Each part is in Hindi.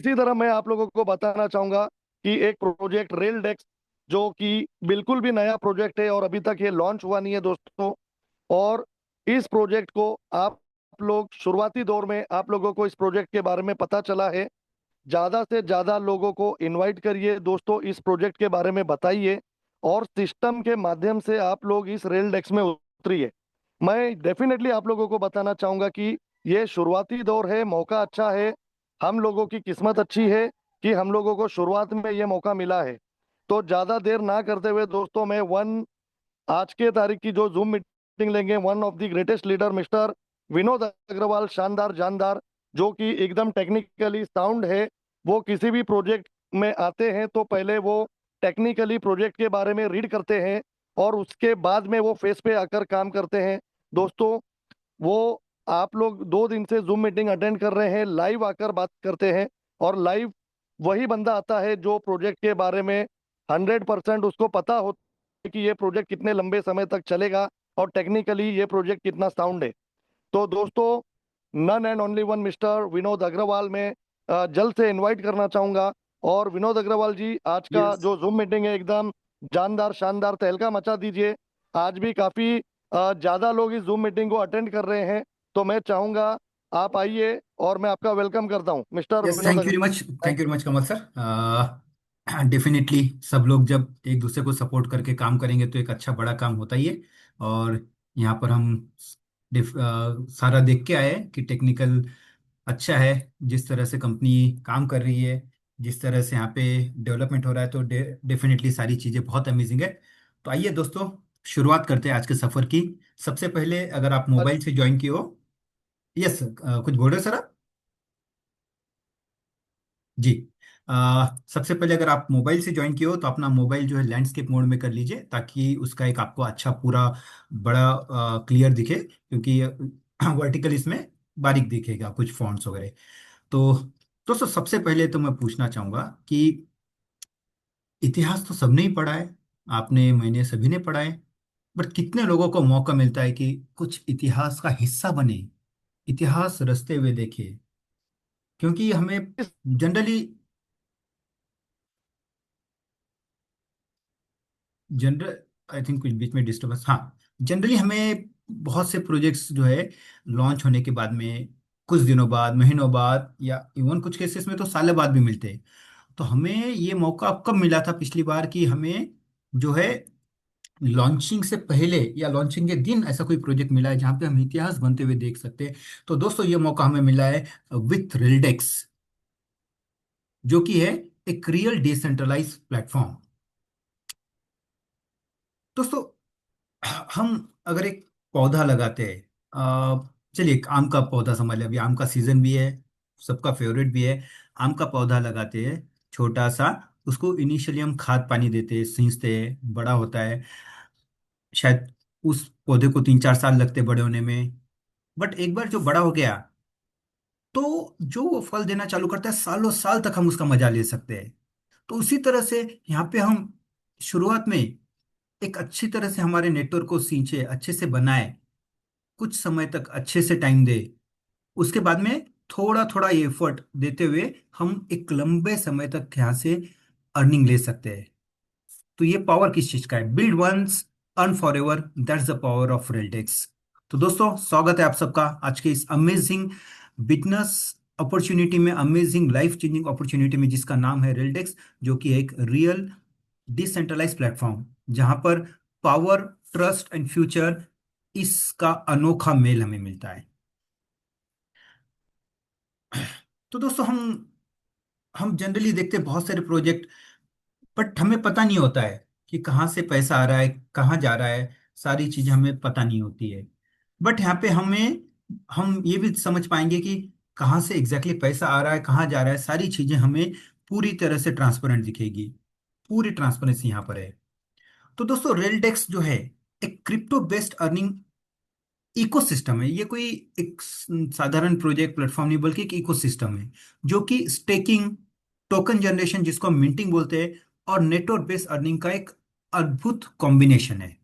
इसी तरह मैं आप लोगों को बताना चाहूंगा कि एक प्रोजेक्ट रेल डेस्क, जो कि बिल्कुल भी नया प्रोजेक्ट है और अभी तक ये लॉन्च हुआ नहीं है दोस्तों। और इस प्रोजेक्ट को आप लोग शुरुआती दौर में आप लोगों को इस प्रोजेक्ट के बारे में पता चला है। ज्यादा से ज्यादा लोगों को इनवाइट करिए दोस्तों, इस प्रोजेक्ट के बारे में बताइए और सिस्टम के माध्यम से आप लोग इस रेल डेस्क में उतरिए। मैं डेफिनेटली आप लोगों को बताना चाहूंगा कि ये शुरुआती दौर है, मौका अच्छा है। हम लोगों की किस्मत अच्छी है कि हम लोगों को शुरुआत में ये मौका मिला है। तो ज्यादा देर ना करते हुए दोस्तों, मैं वन आज के तारीख की जो जूम मीटिंग लेंगे, one of the greatest leader mister Vinod Agarwal, शानदार जानदार, जो कि एकदम टेक्निकली साउंड है। वो किसी भी प्रोजेक्ट में आते हैं तो पहले वो टेक्निकली प्रोजेक्ट के बारे में रीड करते हैं और उसके बाद में वो फेस पे आकर काम करते हैं दोस्तों। वो आप लोग 2 दिन से जूम मीटिंग अटेंड कर रहे हैं, लाइव आकर बात करते हैं। और लाइव वही बंदा आता है जो प्रोजेक्ट के बारे में 100% उसको पता होता है कि ये प्रोजेक्ट कितने लंबे समय तक चलेगा और टेक्निकली ये प्रोजेक्ट कितना साउंड है। तो दोस्तों, none and only one mister Vinod Agarwal में जल्द से इनवाइट करना चाहूंगा। और विनोद अग्रवाल जी, आज का यस। जो जूम मीटिंग है एकदम जानदार शानदार, तहलका मचा दीजिए। आज भी काफी ज्यादा लोग इस जूम मीटिंग को अटेंड कर रहे हैं, तो मैं चाहूंगा आप आइए और मैं आपका वेलकम करता हूँ mister yes, Vinod thank you very much. Agarwal. Thank you very much Kamal sir. Definitely सब लोग जब एक दूसरे को सपोर्ट करके काम करेंगे तो एक अच्छा बड़ा काम होता ही है। और यहाँ पर हम सारा देख के आए कि टेक्निकल अच्छा है, जिस तरह से कंपनी काम कर रही है, जिस तरह से यहाँ पे डेवलपमेंट हो रहा है, तो डेफिनेटली सारी चीज़ें बहुत अमेजिंग है। तो आइए दोस्तों, शुरुआत करते हैं आज के सफ़र की। सबसे पहले अगर आप मोबाइल से ज्वाइन किए हो। यस, कुछ बोल रहे हो सर आप? जी। सबसे पहले अगर आप मोबाइल से ज्वाइन किए हो तो अपना मोबाइल जो है लैंडस्केप मोड में कर लीजिए, ताकि उसका एक आपको अच्छा पूरा बड़ा क्लियर दिखे, क्योंकि वर्टिकल इसमें बारीक दिखेगा कुछ फॉन्ट्स वगैरह। तो दोस्तों, सबसे पहले तो मैं पूछना चाहूंगा कि इतिहास तो सबने ही पढ़ा है, आपने, मैंने, सभी ने पढ़ा है। बट कितने लोगों को मौका मिलता है कि कुछ इतिहास का हिस्सा बने, इतिहास रचते हुए देखे? क्योंकि हमें जनरली जनरल आई थिंक कुछ बीच में डिस्टर्बेंस, हाँ। जनरली हमें बहुत से प्रोजेक्ट्स जो है लॉन्च होने के बाद में कुछ दिनों बाद, महीनों बाद, या इवन कुछ केसेस में तो सालों बाद भी मिलते हैं। तो हमें ये मौका कब मिला था पिछली बार कि हमें जो है लॉन्चिंग से पहले या लॉन्चिंग के दिन ऐसा कोई प्रोजेक्ट मिला है जहाँ पे हम इतिहास बनते हुए देख सकते हैं? तो दोस्तों, ये मौका हमें मिला है विथ रिल्डेक्स, जो कि है एक रियल डिसेंट्रलाइज प्लेटफॉर्म। दोस्तों, हम अगर एक पौधा लगाते हैं, चलिए एक आम का पौधा समझ लें, अभी आम का सीजन भी है, सबका फेवरेट भी है। आम का पौधा लगाते हैं छोटा सा, उसको इनिशियली हम खाद पानी देते हैं, सींचते हैं, बड़ा होता है। शायद उस पौधे को 3-4 साल लगते बड़े होने में। बट एक बार जो बड़ा हो गया, तो जो वो फल देना चालू करता है, सालों साल तक हम उसका मजा ले सकते हैं। तो उसी तरह से यहाँ पे हम शुरुआत में एक अच्छी तरह से हमारे नेटवर्क को सींचे, अच्छे से बनाए, कुछ समय तक अच्छे से टाइम दे, उसके बाद में थोड़ा थोड़ा एफर्ट देते हुए हम एक लंबे समय तक यहाँ से अर्निंग ले सकते हैं। तो ये पावर किस चीज का है? Build once, earn for ever, that's the power of Reltex. तो दोस्तों, स्वागत है आप सबका आज के इस अमेजिंग बिजनेस अपॉर्चुनिटी में, अमेजिंग लाइफ चेंजिंग अपॉर्चुनिटी में, जिसका नाम है रेलटेक्स, जो कि एक रियल डिसेंट्रलाइज प्लेटफॉर्म, जहां पर पावर, ट्रस्ट एंड फ्यूचर, इसका अनोखा मेल हमें मिलता है। तो दोस्तों, हम जनरली देखते हैं बहुत सारे प्रोजेक्ट, बट हमें पता नहीं होता है कि कहाँ से पैसा आ रहा है, कहाँ जा रहा है, सारी चीजें हमें पता नहीं होती है। बट यहाँ पे हम ये भी समझ पाएंगे कि कहाँ से एग्जैक्टली पैसा आ रहा है, कहाँ जा रहा है, सारी चीजें हमें पूरी तरह से ट्रांसपेरेंट दिखेगी। पूरी ट्रांसपेरेंसी यहाँ पर है। तो दोस्तों, रेलडेक्स जो है एक क्रिप्टो बेस्ड अर्निंग इकोसिस्टम है। ये कोई एक साधारण प्रोजेक्ट प्लेटफॉर्म नहीं, बल्कि एक इकोसिस्टम है, जो कि स्टेकिंग, टोकन जनरेशन जिसको हम मिंटिंग बोलते हैं, और नेटवर्क बेस्ड अर्निंग का एक अद्भुत कॉम्बिनेशन है।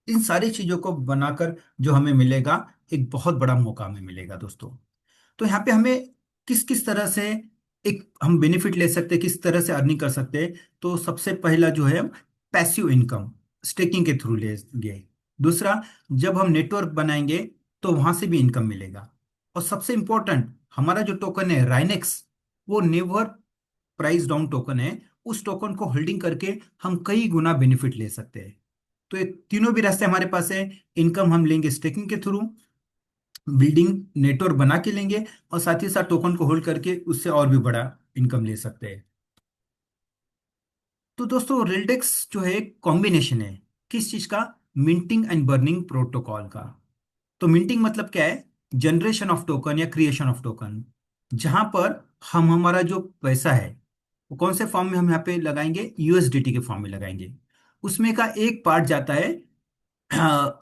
इन सारी चीजों को बनाकर जो हमें मिलेगा, एक बहुत बड़ा मौका हमें मिलेगा दोस्तों। तो यहाँ पे हमें किस किस तरह से एक हम बेनिफिट ले सकते हैं, किस तरह से अर्निंग कर सकते हैं। तो सबसे पहला जो है पैसिव इनकम स्टेकिंग के थ्रू लेंगे। दूसरा, जब हम नेटवर्क बनाएंगे तो वहां से भी इनकम मिलेगा। और सबसे इंपॉर्टेंट, हमारा जो टोकन है राइनेक्स, वो नेवर प्राइस डाउन टोकन है। उस टोकन को होल्डिंग करके हम कई गुना बेनिफिट ले सकते हैं। तो ये तीनों भी रास्ते हमारे पास है। इनकम हम लेंगे स्टेकिंग के थ्रू, बिल्डिंग नेटवर्क बना के लेंगे, और साथ ही साथ टोकन को होल्ड करके उससे और भी बड़ा इनकम ले सकते हैं। तो दोस्तों रेलडेक्स जो है एक कॉम्बिनेशन है, किस चीज का? मिंटिंग एंड बर्निंग प्रोटोकॉल का। तो मिंटिंग मतलब क्या है? जनरेशन ऑफ टोकन या क्रिएशन ऑफ टोकन, जहां पर हम हमारा जो पैसा है वो कौन से फॉर्म में हम यहाँ पे लगाएंगे? यूएसडीटी के फॉर्म में लगाएंगे। उसमें का एक पार्ट जाता है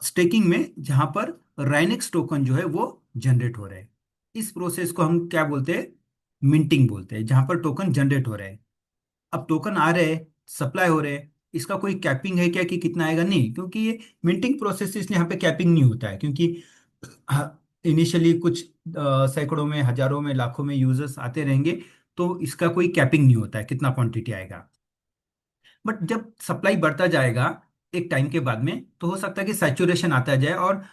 स्टेकिंग में, जहां पर राइनेक्स टोकन जो है वो जनरेट हो रहा है। इस प्रोसेस को हम क्या बोलते हैं? मिंटिंग बोलते हैं, जहां पर टोकन जनरेट हो रहा है। अब टोकन आ रहे हैं, सप्लाई हो रहे हैं, इसका कोई कैपिंग है क्या कि कितना आएगा? नहीं, क्योंकि ये मिंटिंग प्रोसेस, इसलिए यहाँ पे कैपिंग नहीं होता है। क्योंकि इनिशियली कुछ सैकड़ों में, हजारों में, लाखों में यूजर्स आते रहेंगे, तो इसका कोई कैपिंग नहीं होता है कितना क्वांटिटी आएगा। बट जब सप्लाई बढ़ता जाएगा एक टाइम के बाद में, तो हो सकता है कि सैचुरेशन आता जाए और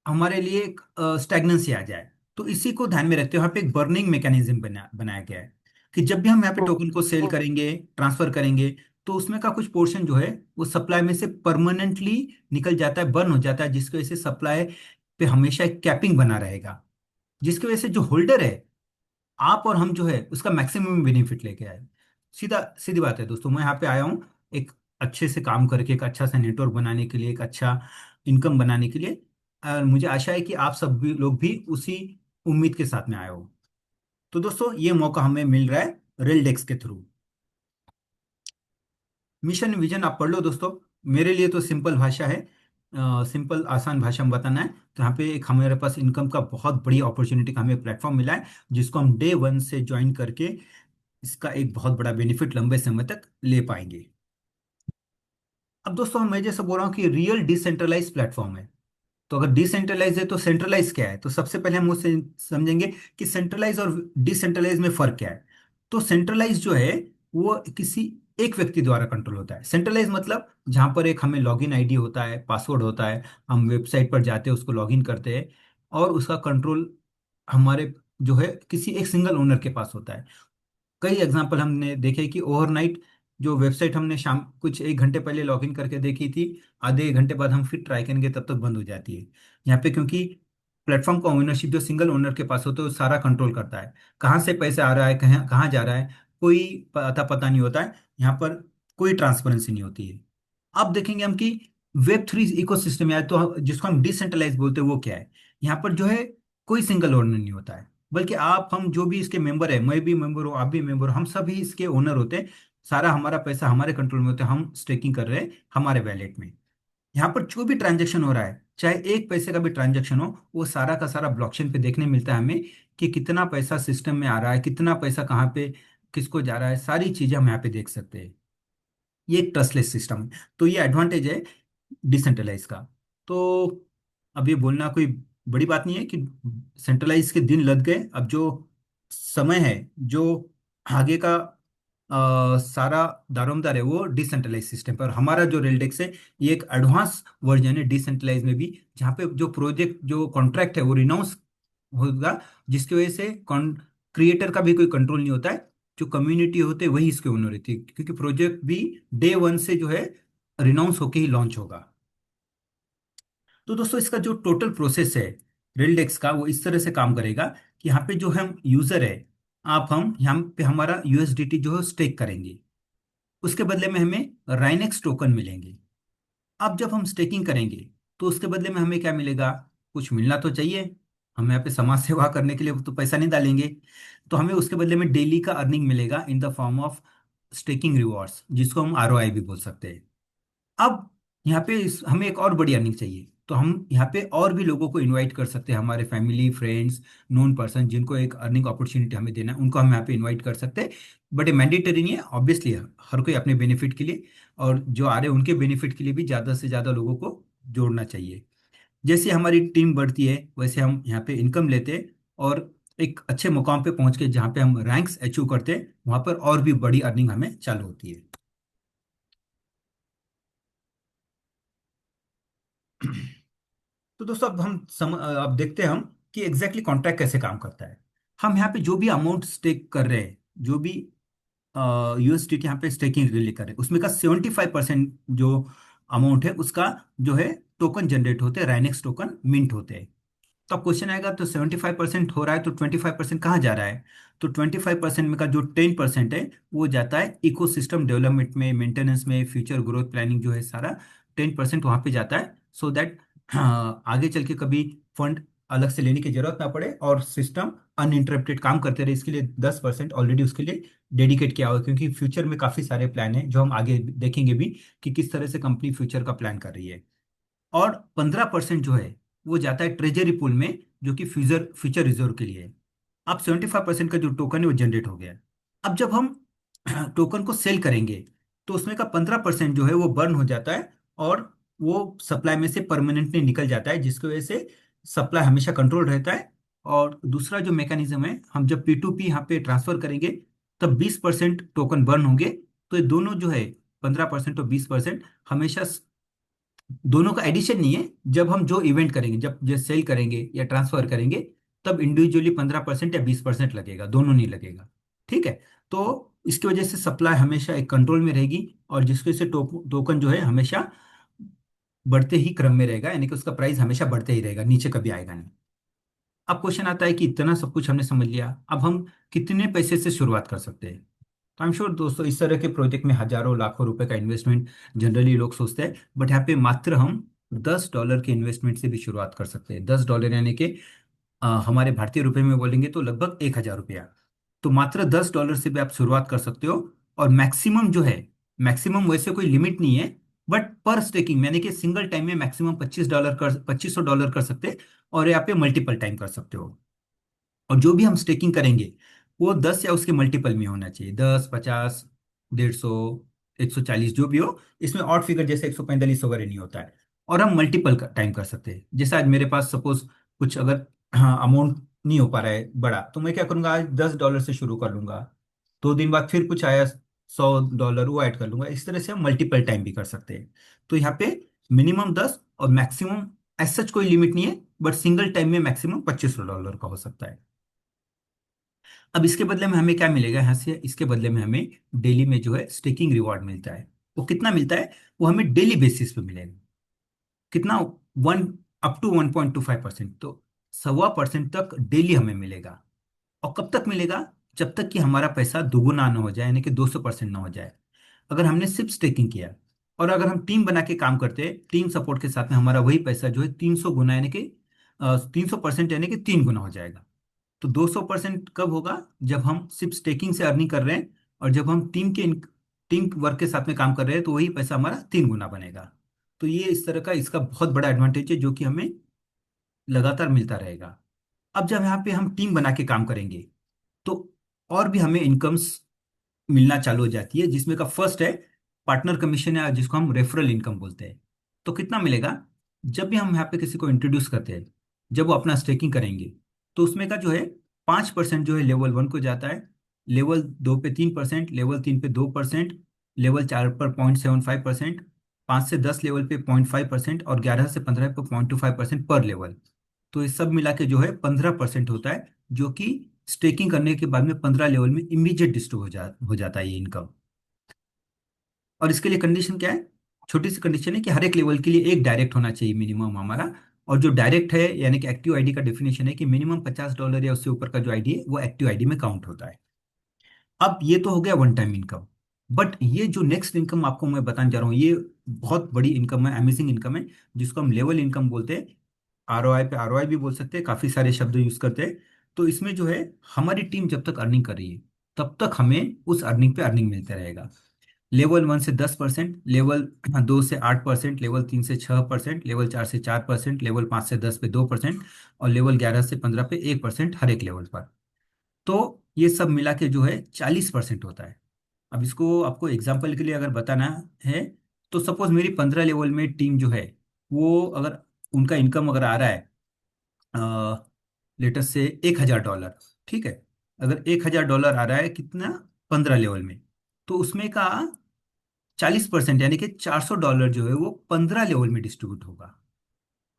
हमारे लिए एक स्टैग्नेंसी आ जाए। तो इसी को ध्यान में रखते हुए यहाँ पे एक बर्निंग मैकेनिज्म बनाया गया है, कि जब भी हम यहाँ पे तो, टोकन को सेल तो करेंगे, ट्रांसफर करेंगे, तो उसमें का कुछ पोर्शन जो है वो सप्लाई में से परमानेंटली निकल जाता है, बर्न हो जाता है, जिसकी वजह से सप्लाई पे हमेशा एक कैपिंग बना रहेगा। जिसकी वजह से जो होल्डर है, आप और हम जो है, उसका मैक्सिमम बेनिफिट लेके आए। सीधा सीधी बात है दोस्तों, मैं यहाँ पे आया हूँ एक अच्छे से काम करके, एक अच्छा सा नेटवर्क बनाने के लिए, एक अच्छा इनकम बनाने के लिए। और मुझे आशा है कि आप सब भी लोग भी उसी उम्मीद के साथ में आए हो। तो दोस्तों ये मौका हमें मिल रहा है रेलडेक्स के थ्रू। मिशन विजन आप पढ़ लो दोस्तों। मेरे लिए तो सिंपल भाषा है, सिंपल आसान भाषा में बताना है। तो यहाँ पे एक हमारे पास इनकम का बहुत बड़ी अपॉर्चुनिटी का हमें प्लेटफॉर्म मिला है, जिसको हम डे वन से ज्वाइन करके इसका एक बहुत बड़ा बेनिफिट लंबे समय तक ले पाएंगे। अब दोस्तों मैं जैसे बोल रहा हूँ कि रियल डिसेंट्रलाइज प्लेटफॉर्म है। तो अगर डिसेंट्रलाइज है तो सेंट्रलाइज क्या है? तो सबसे पहले हम उससे समझेंगे कि सेंट्रलाइज और डिसेंट्रलाइज में फर्क क्या है। तो सेंट्रलाइज जो है वो किसी एक व्यक्ति द्वारा कंट्रोल होता है। सेंट्रलाइज मतलब जहां पर एक हमें लॉगिन आईडी होता है, पासवर्ड होता है, हम वेबसाइट पर जाते हैं, उसको लॉगिन करते हैं, और उसका कंट्रोल हमारे जो है किसी एक सिंगल ओनर के पास होता है। कई एग्जांपल हमने देखे कि ओवरनाइट जो वेबसाइट हमने शाम कुछ एक घंटे पहले लॉगिन करके देखी थी, आधे एक घंटे बाद हम फिर ट्राई करेंगे तब तक बंद हो जाती है। यहाँ पे क्योंकि प्लेटफॉर्म का ओनरशिप जो सिंगल ओनर के पास होता है, वो सारा कंट्रोल करता है। कहाँ से पैसे आ रहा है, कहाँ कहाँ जा रहा है, कोई पता पता नहीं होता है। यहाँ पर कोई ट्रांसपेरेंसी नहीं होती है। अब देखेंगे हम कि वेब 3 इकोसिस्टम है, तो जिसको हम डिसेंट्रलाइज बोलते हैं, वो क्या है? यहाँ पर जो है कोई सिंगल ओनर नहीं होता है, बल्कि आप हम जो भी इसके मेंबर है, मैं भी मेंबर हूँ, आप भी मेंबर हो, हम सभी इसके ओनर होते हैं। सारा हमारा पैसा हमारे कंट्रोल में होता है, हम स्टेकिंग कर रहे हैं हमारे वैलेट में। यहाँ पर जो भी ट्रांजेक्शन हो रहा है, चाहे एक पैसे का भी ट्रांजेक्शन हो, वो सारा का सारा ब्लॉकचेन पे देखने मिलता है हमें, कि कितना पैसा सिस्टम में आ रहा है, कितना पैसा कहाँ पे किसको जा रहा है, सारी चीजें हम यहाँ पे देख सकते हैं। ये एक ट्रस्टलेस सिस्टम है। तो ये एडवांटेज है डिसेंट्रलाइज का। तो अब ये बोलना कोई बड़ी बात नहीं है कि सेंट्रलाइज के दिन लग गए। अब जो समय है, जो आगे का सारा दारोमदार है, वो डिसेंट्रलाइज सिस्टम पर। हमारा जो रेलडेक्स है, ये एक एडवांस वर्जन है डिसेंट्रलाइज में भी, जहाँ पे जो प्रोजेक्ट जो कॉन्ट्रैक्ट है वो रिनाउंस होगा, जिसकी वजह से क्रिएटर का भी कोई कंट्रोल नहीं होता है। जो कम्युनिटी होते हैं वही इसके ओनर रहती है, क्योंकि प्रोजेक्ट भी डे वन से जो है रिनाउंस होके ही लॉन्च होगा। तो दोस्तों इसका जो टोटल प्रोसेस है रेलडेक्स का, वो इस तरह से काम करेगा कि यहाँ पे जो हम यूजर है, आप हम यहाँ पे हमारा यूएसडीटी जो है स्टेक करेंगे। उसके बदले में हमें राइनेक्स टोकन मिलेंगे। अब जब हम स्टेकिंग करेंगे, तो उसके बदले में हमें क्या मिलेगा? कुछ मिलना तो चाहिए। हम यहाँ पे समाज सेवा करने के लिए तो पैसा नहीं डालेंगे। तो हमें उसके बदले में डेली का अर्निंग मिलेगा in the form of staking rewards, जिसको हम आरओआई भी बोल सकते हैं। अब यहाँ पे हमें एक और बड़ी अर्निंग चाहिए, तो हम यहाँ पे और भी लोगों को इनवाइट कर सकते हैं, हमारे फैमिली फ्रेंड्स, नोन पर्सन, जिनको एक अर्निंग अपॉर्चुनिटी हमें देना है, उनको हम यहाँ पे इनवाइट कर सकते हैं। बट ये मैंडेटरी नहीं है ऑब्वियसली, हर कोई अपने बेनिफिट के लिए, और जो आ रहे हैं उनके बेनिफिट के लिए भी ज़्यादा से ज़्यादा लोगों को जोड़ना चाहिए। जैसे हमारी टीम बढ़ती है, वैसे हम यहाँ पे इनकम लेते हैं, और एक अच्छे मुकाम पे पहुंच के जहाँ पे हम रैंक्स अचीव करते हैं, वहां पर और भी बड़ी अर्निंग हमें चालू होती है। तो दोस्तों अब देखते हैं हम कि एग्जैक्टली कॉन्ट्रैक्ट कैसे काम करता है। हम यहाँ पे जो भी अमाउंट स्टेक कर रहे हैं, जो भी यूएसडीटी यहाँ पे स्टेकिंग के लिए कर रहे हैं, उसमें का 75% जो अमाउंट है उसका जो है टोकन जनरेट होते हैं, राइनेक्स टोकन मिंट होते हैं। तो अब क्वेश्चन आएगा, तो 75% हो रहा है तो 25% कहाँ जा रहा है? तो 25% में का जो 10% है वो जाता है इकोसिस्टम डेवलपमेंट में, मेंटेनेंस में, फ्यूचर ग्रोथ प्लानिंग जो है सारा 10% वहाँ पे जाता है, सो दैट आगे चल के कभी फंड अलग से लेने की जरूरत ना पड़े और सिस्टम अनइंटरप्टेड काम करते रहे। इसके लिए 10% ऑलरेडी उसके लिए डेडिकेट किया हुआ है, क्योंकि फ्यूचर में काफ़ी सारे प्लान हैं जो हम आगे देखेंगे भी कि किस तरह से कंपनी फ्यूचर का प्लान कर रही है। और 15% जो है वो जाता है ट्रेजरी पूल में, जो कि फ्यूचर फ्यूचर रिजर्व के लिए है। अब 75% का जो टोकन है वो जनरेट हो गया। अब जब हम टोकन को सेल करेंगे तो उसमें का 15% जो है वो बर्न हो जाता है, और वो सप्लाई में से परमानेंटली निकल जाता है, जिसकी वजह से सप्लाई हमेशा कंट्रोल रहता है। और दूसरा जो मैकेनिज्म है, हम जब P2P यहाँ पे ट्रांसफर करेंगे तब 20% टोकन बर्न होंगे। तो ये दोनों जो है 15% और 20% हमेशा दोनों का एडिशन नहीं है। जब हम जो इवेंट करेंगे, जब सेल करेंगे या ट्रांसफर करेंगे, तब इंडिविजुअली 15% या 20% लगेगा, दोनों नहीं लगेगा। ठीक है। तो इसकी वजह से सप्लाई हमेशा एक कंट्रोल में रहेगी, और जिसकी वजह से टोकन जो है हमेशा बढ़ते ही क्रम में रहेगा, यानी कि उसका प्राइस हमेशा बढ़ते ही रहेगा, नीचे कभी आएगा नहीं। अब क्वेश्चन आता है कि इतना सब कुछ हमने समझ लिया, अब हम कितने पैसे से शुरुआत कर सकते हैं? तो आई एम श्योर दोस्तों, इस तरह के प्रोजेक्ट में हजारों लाखों रुपए का इन्वेस्टमेंट जनरली लोग सोचते हैं, बट यहाँ पे मात्र हम $10 के इन्वेस्टमेंट से भी शुरुआत कर सकते हैं। $10 यानी कि हमारे भारतीय रुपए में बोलेंगे तो लगभग 1,000 रुपया। तो मात्र $10 से भी आप शुरुआत कर सकते हो। और मैक्सिमम जो है, मैक्सिमम वैसे कोई लिमिट नहीं है, बट पर स्टेकिंग यानी कि सिंगल टाइम में मैक्सिमम $25 कर सकते हैं। और यहाँ पे मल्टीपल टाइम कर सकते हो। और जो भी हम स्टेकिंग करेंगे वो 10 या उसके मल्टीपल में होना चाहिए, 10, 50, 150, 140 जो भी हो। इसमें ऑड फिगर जैसे 145 वगैरह नहीं होता है। और हम मल्टीपल टाइम कर सकते हैं। जैसे आज मेरे पास सपोज कुछ अगर अमाउंट नहीं हो पा रहा है बड़ा, तो मैं क्या करूंगा, आज $10 से शुरू कर लूंगा। 2 दिन बाद फिर कुछ आया $100, वो ऐड कर लूंगा। इस तरह से हम मल्टीपल टाइम भी कर सकते हैं। तो यहाँ पे मिनिमम 10 और मैक्सिमम एज सच कोई लिमिट नहीं है, बट सिंगल टाइम में मैक्सिमम $25 का हो सकता है। अब इसके बदले में हमें क्या मिलेगा यहाँ से? इसके बदले में हमें डेली में जो है स्टेकिंग रिवॉर्ड मिलता है। वो कितना मिलता है? वो हमें डेली बेसिस पे मिलेगा। कितना? वन अप टू 1.25%, तो 1.25% तक डेली हमें मिलेगा। और कब तक मिलेगा? जब तक कि हमारा पैसा दुगुना ना हो जाए, यानी कि 200% ना हो जाए। अगर हमने सिर्फ स्टेकिंग किया, और अगर हम टीम बना के काम करते हैं, टीम सपोर्ट के साथ में, हमारा वही पैसा जो है 300 गुना, यानी कि 300% यानी कि 3 गुना हो जाएगा। तो 200% कब होगा? जब हम सिर्फ स्टेकिंग से अर्निंग कर रहे हैं, और जब हम टीम वर्क के साथ में काम कर रहे हैं तो वही पैसा हमारा 3 गुना बनेगा। तो ये इस तरह का इसका बहुत बड़ा एडवांटेज है, जो कि हमें लगातार मिलता रहेगा। अब जब यहाँ पे हम टीम बना के काम करेंगे, तो और भी हमें इनकम्स मिलना चालू हो जाती है, जिसमें का फर्स्ट है पार्टनर कमीशन, या जिसको हम रेफरल इनकम बोलते हैं। तो कितना मिलेगा? जब भी हम यहाँ पे किसी को इंट्रोड्यूस करते हैं, जब वो अपना स्टेकिंग करेंगे, तो उसमें का जो है 5% जो है लेवल 1 को जाता है, लेवल 2 पे 3%, लेवल 3 पे 2%, लेवल 4 पर 0.75%, 5 से 10 लेवल पे 0.5%, और 11 से 15 पे 0.25% पर लेवल। तो ये सब मिला के जो है 15% होता है, जो कि स्टेकिंग करने के बाद में 15 लेवल में इमीडिएट डिस्ट्रो हो जाता है ये इनकम। और इसके लिए कंडीशन क्या है? छोटी सी कंडीशन है कि हर एक लेवल के लिए एक डायरेक्ट होना चाहिए मिनिमम हमारा। और जो डायरेक्ट है, यानी कि एक्टिव आईडी का डेफिनेशन है कि मिनिमम $50 या उससे ऊपर का जो आईडी है वो एक्टिव आईडी में काउंट होता है। अब ये तो हो गया वन टाइम इनकम। बट ये जो नेक्स्ट इनकम आपको मैं बताने जा रहा हूँ, ये बहुत बड़ी इनकम है, अमेजिंग इनकम है, जिसको हम लेवल इनकम बोलते हैं। ROI पे ROI भी बोल सकते हैं, काफी सारे शब्द यूज करते हैं। तो इसमें जो है, हमारी टीम जब तक अर्निंग कर रही है तब तक हमें उस अर्निंग पे अर्निंग मिलते रहेगा। लेवल 1 से 10%, लेवल 2 से 8%, लेवल 3 से 6%, लेवल 4 से 4%, लेवल 5 से 10 पे 2%, और लेवल 11 से 15 पे 1% हर एक लेवल पर। तो ये सब मिला के जो है 40% होता है। अब इसको आपको एग्जाम्पल के लिए अगर बताना है, तो सपोज मेरी 15 लेवल में टीम जो है, वो अगर उनका इनकम अगर आ रहा है लेटर से $1,000, ठीक है। अगर $1,000 आ रहा है कितना, 15 लेवल में, तो उसमें का 40% यानी कि $400 जो है वो 15 लेवल में डिस्ट्रीब्यूट होगा।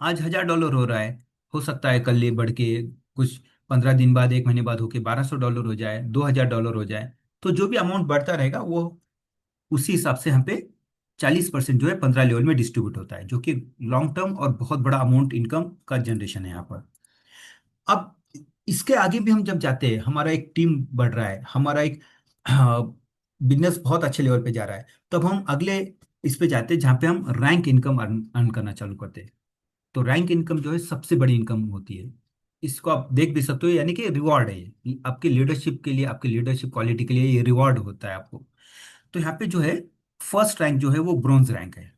आज $1,000 हो रहा है, हो सकता है कल ये बढ़ के कुछ 15 दिन बाद, 1 महीने बाद होके $1,200 हो जाए, $2,000 हो जाए। तो जो भी अमाउंट बढ़ता रहेगा वो उसी हिसाब से हम पे 40% जो है 15 लेवल में डिस्ट्रीब्यूट होता है, जो कि लॉन्ग टर्म और बहुत बड़ा अमाउंट इनकम का जनरेशन है यहाँ पर। अब इसके आगे भी हम जब जाते हैं, हमारा एक टीम बढ़ रहा है, हमारा एक बिजनेस बहुत अच्छे लेवल पे जा रहा है, तब हम अगले इस पे जाते हैं जहाँ पे हम रैंक इनकम अर्न करना चालू करते हैं। तो रैंक इनकम जो है सबसे बड़ी इनकम होती है। इसको आप देख भी सकते हो, यानी कि रिवॉर्ड है ये आपके लीडरशिप के लिए, आपकी लीडरशिप क्वालिटी के लिए ये रिवॉर्ड होता है आपको। तो यहाँ पे जो है फर्स्ट रैंक जो है वो ब्रॉन्ज रैंक है।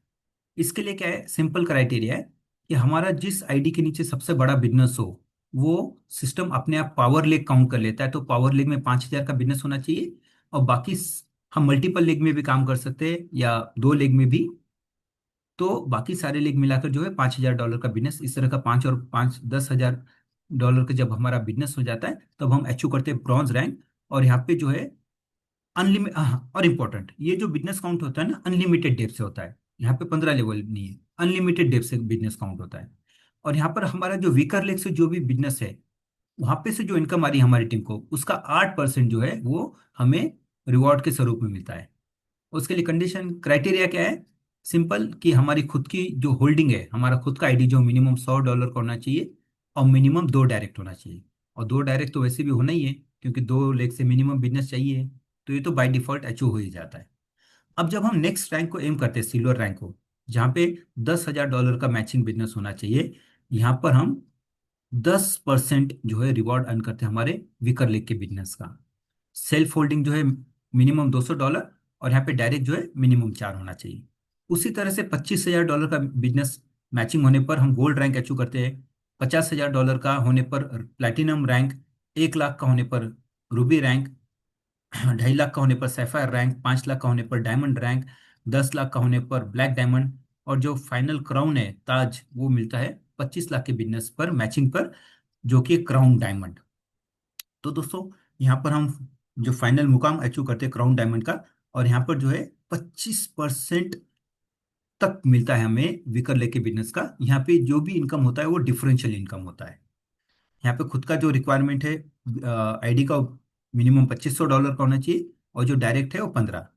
इसके लिए क्या है, सिंपल क्राइटेरिया है कि हमारा जिस आईडी के नीचे सबसे बड़ा बिजनेस हो, वो सिस्टम अपने आप पावर लेग काउंट कर लेता है। तो पावर लेग में 5,000 का बिजनेस होना चाहिए, और बाकी हम मल्टीपल लेग में भी काम कर सकते हैं या 2 लेग में भी। तो बाकी सारे लेग मिलाकर जो है $5,000 का बिजनेस, इस तरह का 5 और 5 $10,000 का जब हमारा बिजनेस हो जाता है, तब हम अचीव करते हैं ब्रॉन्ज रैंक। और यहाँ पे जो है अनलिमिटेड, और इम्पोर्टेंट, ये जो बिजनेस काउंट होता है ना, अनलिमिटेड डेप से होता है। यहाँ पे 15 लेवल नहीं है, अनलिमिटेड डेप से बिजनेस काउंट होता है। और यहाँ पर हमारा जो वीकर लेग से जो भी बिजनेस है, वहां पे से जो इनकम आ रही है हमारी टीम को, उसका 8% जो है वो हमें रिवॉर्ड के स्वरूप में मिलता है। उसके लिए कंडीशन क्राइटेरिया क्या है, सिंपल, कि हमारी खुद की जो होल्डिंग है, हमारा खुद का आईडी जो मिनिमम $100 का होना चाहिए, और मिनिमम 2 डायरेक्ट होना चाहिए। और 2 डायरेक्ट तो वैसे भी होना ही है, क्योंकि 2 लेग से मिनिमम बिजनेस चाहिए। तो ये तो बाय डिफॉल्ट अचीव हो ही जाता है। अब जब हम नेक्स्ट रैंक को एम करते हैं, सिल्वर रैंक को, जहाँ पे $10,000 का मैचिंग बिजनेस होना चाहिए, यहाँ पर हम 10% जो है रिवॉर्ड अर्न करते हैं हमारे विकर लेग के बिजनेस का। सेल्फ होल्डिंग जो है मिनिमम $200, और यहाँ पे डायरेक्ट जो है मिनिमम 4 होना चाहिए। उसी तरह से $25,000 का बिजनेस मैचिंग होने पर हम गोल्ड रैंक अचीव करते हैं। $50,000 का होने पर प्लैटिनम रैंक, 1 लाख का होने पर रूबी रैंक, 2.5 लाख का होने पर सैफायर रैंक, 5 लाख का होने पर डायमंड रैंक, 10 लाख का होने पर ब्लैक डायमंड, और जो फाइनल क्राउन है ताज, वो मिलता है 25 लाख के बिजनेस पर मैचिंग पर, जो कि क्राउन डायमंड। तो दोस्तों, यहाँ पर हम जो फाइनल मुकाम अचीव करते हैं क्राउन डायमंड का, और यहाँ पर जो है 25% तक मिलता है हमें विकर लेके बिजनेस का। यहाँ पे जो भी इनकम होता है वो डिफरेंशियल इनकम होता है। यहाँ पे खुद का जो रिक्वायरमेंट है, आईडी का मिनिमम $2,500 का होना चाहिए, और जो डायरेक्ट है वो 15।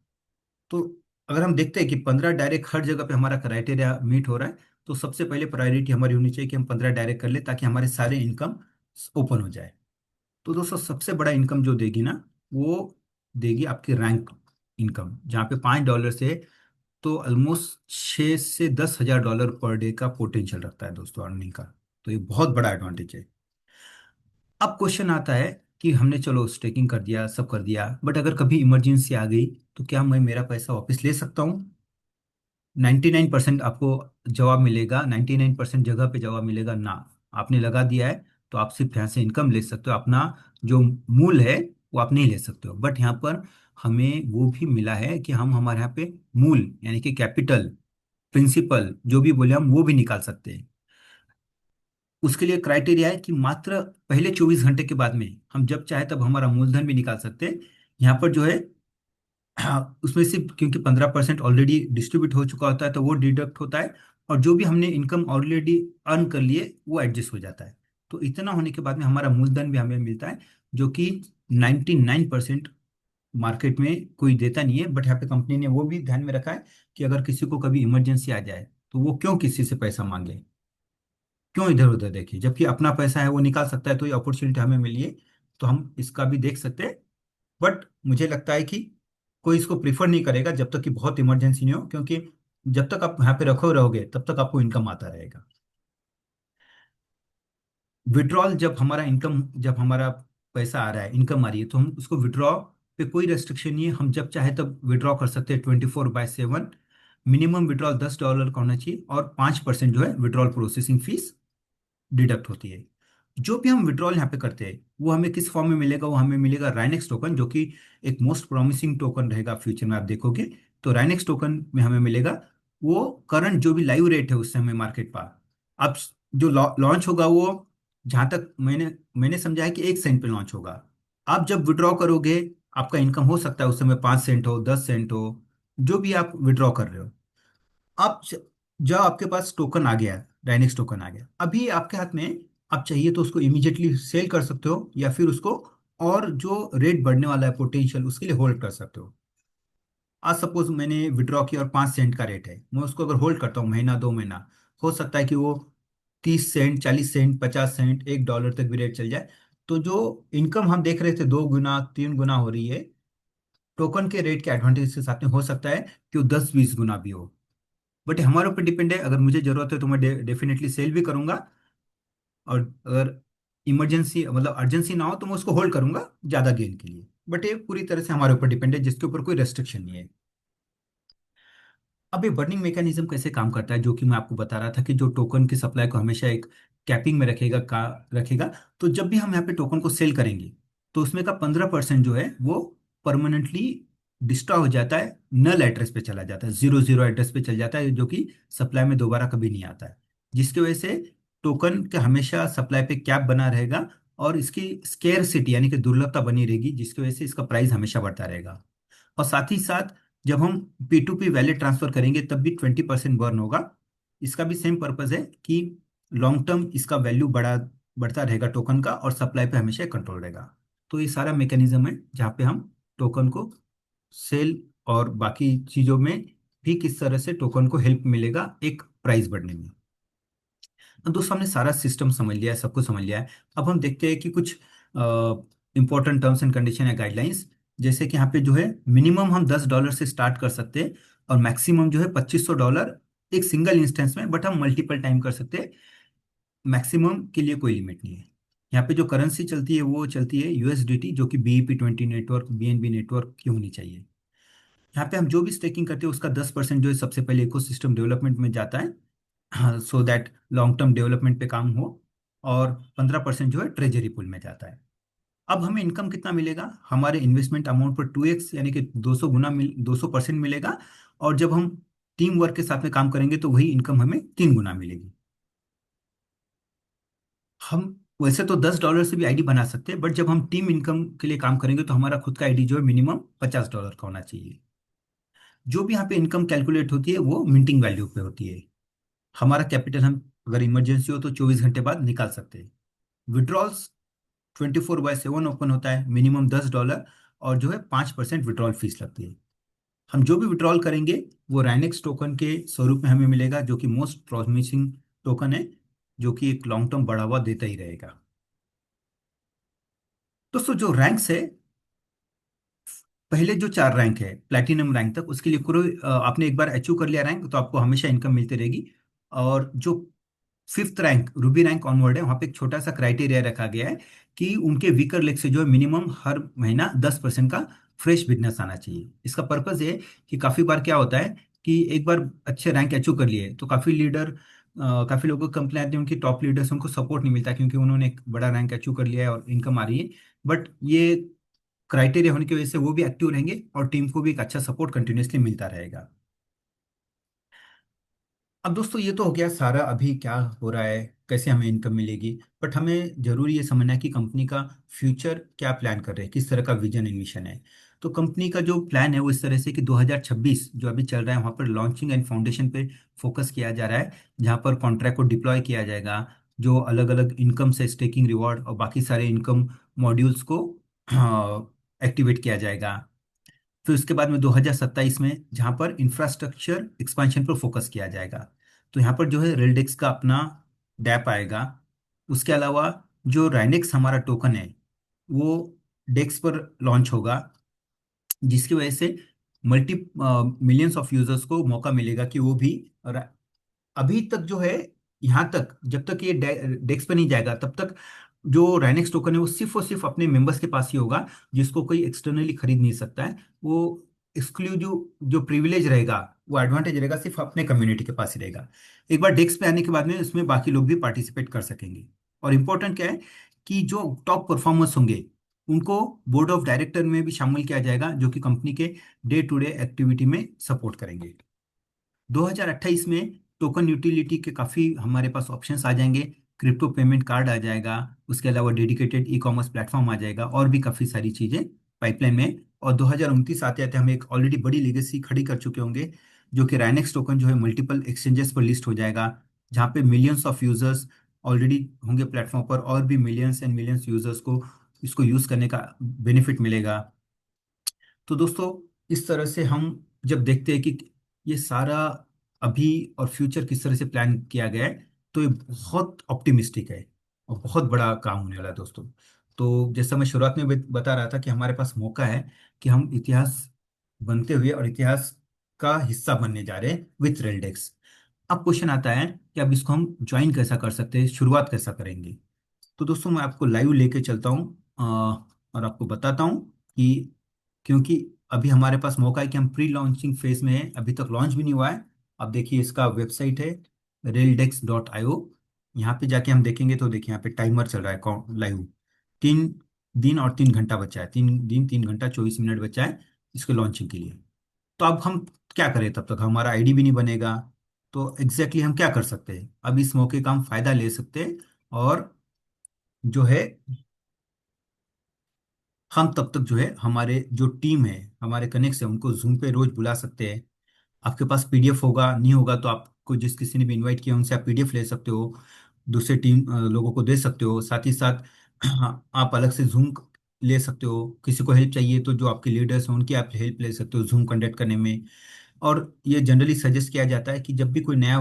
तो अगर हम देखते हैं कि 15 डायरेक्ट हर जगह पे हमारा क्राइटेरिया मीट हो रहा है, तो सबसे पहले प्रायोरिटी हमारी होनी चाहिए कि हम 15 डायरेक्ट कर ले, ताकि हमारे सारे इनकम ओपन हो जाए। तो दोस्तों, सबसे बड़ा इनकम जो देगी ना, वो देगी आपकी रैंक इनकम, जहाँ पे $5 से तो ऑलमोस्ट 6 से 10 हजार डॉलर पर डे का पोटेंशियल रखता है दोस्तों अर्निंग का। तो ये बहुत बड़ा एडवांटेज है। अब क्वेश्चन आता है कि हमने चलो स्टेकिंग कर दिया, सब कर दिया, बट अगर कभी इमरजेंसी आ गई, तो क्या मैं मेरा पैसा वापस ले सकता हूँ? 99% आपको जवाब मिलेगा, 99% जगह पे जवाब मिलेगा ना। आपने लगा दिया है, तो आप सिर्फ यहाँ से इनकम ले सकते हो, अपना जो मूल है वो आप नहीं ले सकते हो। बट यहाँ पर हमें वो भी मिला है कि हम हमारे यहाँ पे मूल यानी कि कैपिटल, प्रिंसिपल जो भी बोले हम वो भी निकाल सकते हैं। उसके लिए क्राइटेरिया है कि मात्र पहले 24 घंटे के बाद में हम जब चाहे तब हमारा मूलधन भी निकाल सकते हैं। यहाँ पर जो है, हाँ, उसमें से क्योंकि 15% ऑलरेडी डिस्ट्रीब्यूट हो चुका होता है, तो वो डिडक्ट होता है, और जो भी हमने इनकम ऑलरेडी अर्न कर लिए वो एडजस्ट हो जाता है। तो इतना होने के बाद में हमारा मूलधन भी हमें मिलता है, जो कि 99% मार्केट में कोई देता नहीं है। बट यहाँ पे कंपनी ने वो भी ध्यान में रखा है कि अगर किसी को कभी इमरजेंसी आ जाए, तो वो क्यों किसी से पैसा मांगे, क्यों इधर उधर देखे, जबकि अपना पैसा है वो निकाल सकता है। तो ये अपॉर्चुनिटी हमें मिली है, तो हम इसका भी देख सकते हैं। बट मुझे लगता है कि कोई इसको प्रीफर नहीं करेगा जब तक कि बहुत इमरजेंसी नहीं हो, क्योंकि जब तक आप यहाँ पे रखो रहोगे तब तक आपको इनकम आता रहेगा। विड्रॉल, जब हमारा पैसा आ रहा है, इनकम आ रही है, तो हम उसको विड्रॉ पे कोई रेस्ट्रिक्शन नहीं है, हम जब चाहे तब विड्रॉ कर सकते हैं 24/7। मिनिमम विड्रॉल $10 का होना चाहिए, और 5% जो है विड्रॉल प्रोसेसिंग फीस डिडक्ट होती है। जो भी हम विड्रॉल यहाँ पे करते हैं, वो हमें किस फॉर्म में मिलेगा, वो हमें मिलेगा राइनेक्स टोकन, जो कि एक मोस्ट प्रॉमिसिंग टोकन रहेगा फ्यूचर में, आप देखोगे। तो राइनेक्स टोकन में हमें मिलेगा वो करंट जो भी लाइव रेट है उस समय मार्केट पर। अब जो लॉन्च होगा वो जहां तक मैंने मैंने समझा है कि 1 सेंट पे लॉन्च होगा। आप जब विड्रॉ करोगे, आपका इनकम हो सकता है उस समय 5 सेंट हो, 10 सेंट हो, जो भी आप विड्रॉ कर रहे हो। आप जब आपके पास टोकन आ गया, डायनेक्स टोकन आ गया, अभी आपके हाथ में, आप चाहिए तो उसको इमीडिएटली सेल कर सकते हो, या फिर उसको और जो रेट बढ़ने वाला है पोटेंशियल, उसके लिए होल्ड कर सकते हो। आज सपोज मैंने विड्रॉ किया और 5 सेंट का रेट है, मैं उसको अगर होल्ड करता हूँ महीना 2 महीना, हो सकता है कि वो 30 सेंट, 40 सेंट, 50 सेंट, $1 तक भी रेट चल जाए। तो जो इनकम हम देख रहे थे 2 गुना 3 गुना हो रही है, टोकन के रेट के एडवांटेज के साथ में हो सकता है कि वो 10-20 गुना भी हो। बट हमारे ऊपर डिपेंड है, अगर मुझे जरूरत है तो मैं डेफिनेटली सेल भी करूंगा, और अगर इमरजेंसी मतलब अर्जेंसी ना हो तो मैं उसको होल्ड करूंगा ज्यादा गेन के लिए। बट ये पूरी तरह से हमारे ऊपर डिपेंड है, जिसके ऊपर कोई रेस्ट्रिक्शन नहीं है। अब ये बर्निंग मैकेनिज्म कैसे काम करता है, जो कि मैं आपको बता रहा था कि जो टोकन की सप्लाई को हमेशा एक कैपिंग में रखेगा। तो जब भी हम यहाँ पे टोकन को सेल करेंगे, तो उसमें का 15% जो है वो परमानेंटली डिस्ट्रॉय हो जाता है, नल एड्रेस पे चला जाता है, 00 एड्रेस पे चल जाता है, जो कि सप्लाई में दोबारा कभी नहीं आता है। जिसकी वजह से टोकन का हमेशा सप्लाई पे कैप बना रहेगा, और इसकी स्केर्सिटी यानी कि दुर्लभता बनी रहेगी, जिसकी वजह से इसका प्राइस हमेशा बढ़ता रहेगा। और साथ ही साथ जब हम P2P वैलेट ट्रांसफर करेंगे, तब भी 20% बर्न होगा। इसका भी सेम पर्पज है कि लॉन्ग टर्म इसका वैल्यू बढ़ता रहेगा टोकन का, और सप्लाई पे हमेशा कंट्रोल रहेगा। तो ये सारा मैकेनिज्म है जहाँ पे हम टोकन को सेल और बाकी चीज़ों में भी किस तरह से टोकन को हेल्प मिलेगा एक प्राइस बढ़ने में। अब दोस्तों, हमने सारा सिस्टम समझ लिया है, सब कुछ समझ लिया है। अब हम देखते हैं कि कुछ इंपॉर्टेंट टर्म्स एंड कंडीशन या गाइडलाइंस। जैसे कि यहाँ पे जो है मिनिमम हम $10 से स्टार्ट कर सकते हैं, और मैक्सिमम जो है $2500 एक सिंगल इंस्टेंस में, बट हम मल्टीपल टाइम कर सकते हैं। मैक्सिमम के लिए कोई लिमिट नहीं है। यहाँ पे जो करेंसी चलती है वो चलती है USDT, जो कि BEP20 नेटवर्क, BNB नेटवर्क की होनी चाहिए। यहाँ पे हम जो भी स्टेकिंग करते हैं उसका 10% जो है सबसे पहले इकोसिस्टम डेवलपमेंट में जाता है, so that long term development पे काम हो। और 15% जो है ट्रेजरी पुल में जाता है। अब हमें इनकम कितना मिलेगा, हमारे इन्वेस्टमेंट अमाउंट पर 2x यानी कि 200% मिलेगा। और जब हम टीम वर्क के साथ में काम करेंगे तो वही इनकम हमें 3 गुना मिलेगी। हम वैसे तो $10 से भी आईडी बना सकते हैं, बट जब हम टीम इनकम के लिए काम करेंगे तो हमारा खुद का आईडी जो है मिनिमम $50 का होना चाहिए। जो भी यहाँ पे इनकम कैलकुलेट होती है वो मिंटिंग वैल्यू पे होती है। हमारा कैपिटल हम अगर इमरजेंसी हो तो 24 घंटे बाद निकाल सकते हैं। विड्रॉल्स 24/7 ओपन होता है, मिनिमम $10, और जो है 5% विड्रॉल फीस लगती है। हम जो भी विड्रॉल करेंगे वो राइनेक्स टोकन के स्वरूप में हमें मिलेगा, जो कि मोस्ट प्रॉमिसिंग टोकन है, जो कि एक लॉन्ग टर्म बढ़ावा देता ही रहेगा। दोस्तों, जो रैंक्स है, पहले जो 4 रैंक है प्लेटिनम रैंक तक, उसके लिए कोई आपने एक बार अचीव कर लिया रैंक तो आपको हमेशा इनकम मिलती रहेगी। और जो 5th rank Ruby rank onward है, वहाँ पे एक छोटा सा क्राइटेरिया रखा गया है कि उनके वीकर लेग से जो है मिनिमम हर महीना 10% का फ्रेश बिजनेस आना चाहिए। इसका पर्पज ये है कि काफ़ी बार क्या होता है कि एक बार अच्छे रैंक अचीव कर लिए तो काफ़ी लोगों को कंप्लेन आती है, उनकी टॉप लीडर्स उनको सपोर्ट नहीं मिलता क्योंकि उन्होंने एक बड़ा रैंक अचीव कर लिया है और इनकम आ रही है। बट ये क्राइटेरिया होने की वजह से वो भी एक्टिव रहेंगे और टीम को भी एक अच्छा सपोर्ट कंटिन्यूसली मिलता रहेगा। अब दोस्तों, ये तो हो गया सारा अभी क्या हो रहा है, कैसे हमें इनकम मिलेगी। बट हमें जरूरी ये समझना है कि कंपनी का फ्यूचर क्या प्लान कर रहे हैं, किस तरह का विजन एंड मिशन है। तो कंपनी का जो प्लान है वो इस तरह से कि 2026 जो अभी चल रहा है वहाँ पर लॉन्चिंग एंड फाउंडेशन पे फोकस किया जा रहा है, जहाँ पर कॉन्ट्रैक्ट को डिप्लॉय किया जाएगा। जो अलग अलग इनकम से स्टेकिंग रिवॉर्ड और बाकी सारे इनकम मॉड्यूल्स को एक्टिवेट किया जाएगा। फिर उसके बाद में 2027 में जहाँ पर इंफ्रास्ट्रक्चर एक्सपेंशन पर फोकस किया जाएगा, तो यहाँ पर जो है रेलडेक्स का अपना डैप आएगा। उसके अलावा जो राइनेक्स हमारा टोकन है वो डेक्स पर लॉन्च होगा, जिसकी वजह से मल्टी मिलियंस ऑफ यूजर्स को मौका मिलेगा कि वो भी। अभी तक जो है, यहाँ तक जब तक ये डेस्क पे नहीं जाएगा तब तक जो राइनेक्स टोकन है वो सिर्फ और सिर्फ अपने मेंबर्स के पास ही होगा, जिसको कोई एक्सटर्नली खरीद नहीं सकता है। वो एक्सक्लूसिव जो प्रिविलेज रहेगा, वो एडवांटेज रहेगा, सिर्फ अपने कम्युनिटी के पास ही रहेगा। एक बार डेस्क पे आने के बाद में इसमें बाकी लोग भी पार्टिसिपेट कर सकेंगे। और इम्पोर्टेंट क्या है कि जो टॉप परफॉर्मर्स होंगे उनको बोर्ड ऑफ डायरेक्टर में भी शामिल किया जाएगा, जो कि कंपनी के डे टू डे एक्टिविटी में सपोर्ट करेंगे। 2028 में टोकन यूटिलिटी के काफ़ी हमारे पास ऑप्शंस आ जाएंगे। क्रिप्टो पेमेंट कार्ड आ जाएगा, उसके अलावा डेडिकेटेड ई कॉमर्स प्लेटफॉर्म आ जाएगा, और भी काफ़ी सारी चीज़ें पाइपलाइन में। और 2029 आते आते हम एक ऑलरेडी बड़ी लेगेसी खड़ी कर चुके होंगे, जो कि राइनेक्स टोकन जो है मल्टीपल एक्सचेंजेस पर लिस्ट हो जाएगा, जहाँ पे मिलियंस ऑफ यूजर्स ऑलरेडी होंगे प्लेटफॉर्म पर, और भी मिलियंस एंड मिलियंस यूजर्स को इसको यूज़ करने का बेनिफिट मिलेगा। तो दोस्तों, इस तरह से हम जब देखते हैं कि ये सारा अभी और फ्यूचर किस तरह से प्लान किया गया है, तो ये बहुत ऑप्टिमिस्टिक है और बहुत बड़ा काम होने वाला है दोस्तों। तो जैसा मैं शुरुआत में बता रहा था कि हमारे पास मौका है कि हम इतिहास बनते हुए और इतिहास का हिस्सा बनने जा रहे हैं विथ रेलडेक्स। अब क्वेश्चन आता है कि अब इसको हम ज्वाइन कैसा कर सकते हैं, शुरुआत कैसा करेंगे। तो दोस्तों, मैं आपको लाइव लेके चलता हूँ और आपको बताता हूँ कि, क्योंकि अभी हमारे पास मौका है कि हम प्री लॉन्चिंग फेज में हैं, अभी तक लॉन्च भी नहीं हुआ है। अब देखिए, इसका वेबसाइट है raildex.io। यहाँ पे जाके हम देखेंगे तो देखिए, यहाँ पे टाइमर चल रहा है लाइव। 3 दिन और 3 घंटा बचा है, 3 दिन 3 घंटा 24 मिनट बचा है इसके लॉन्चिंग के लिए। तो अब हम क्या करें, तब तक हमारा आईडी भी नहीं बनेगा। तो एग्जैक्टली हम क्या कर सकते हैं, अब इस मौके का हम फायदा ले सकते हैं, और जो है हम तब तक जो है हमारे जो टीम है, हमारे कनेक्ट है, उनको जूम पे रोज बुला सकते हैं। आपके पास पीडीएफ होगा, नहीं होगा तो आपको जिस किसी ने भी इनवाइट किया उनसे आप पीडीएफ ले सकते हो, दूसरे टीम लोगों को दे सकते हो। साथ ही साथ आप अलग से जूम ले सकते हो, किसी को हेल्प चाहिए तो जो आपके लीडर्स हैं उनकी आप हेल्प ले सकते हो जूम कंडक्ट करने में। और ये जनरली सजेस्ट किया जाता है कि जब भी कोई नया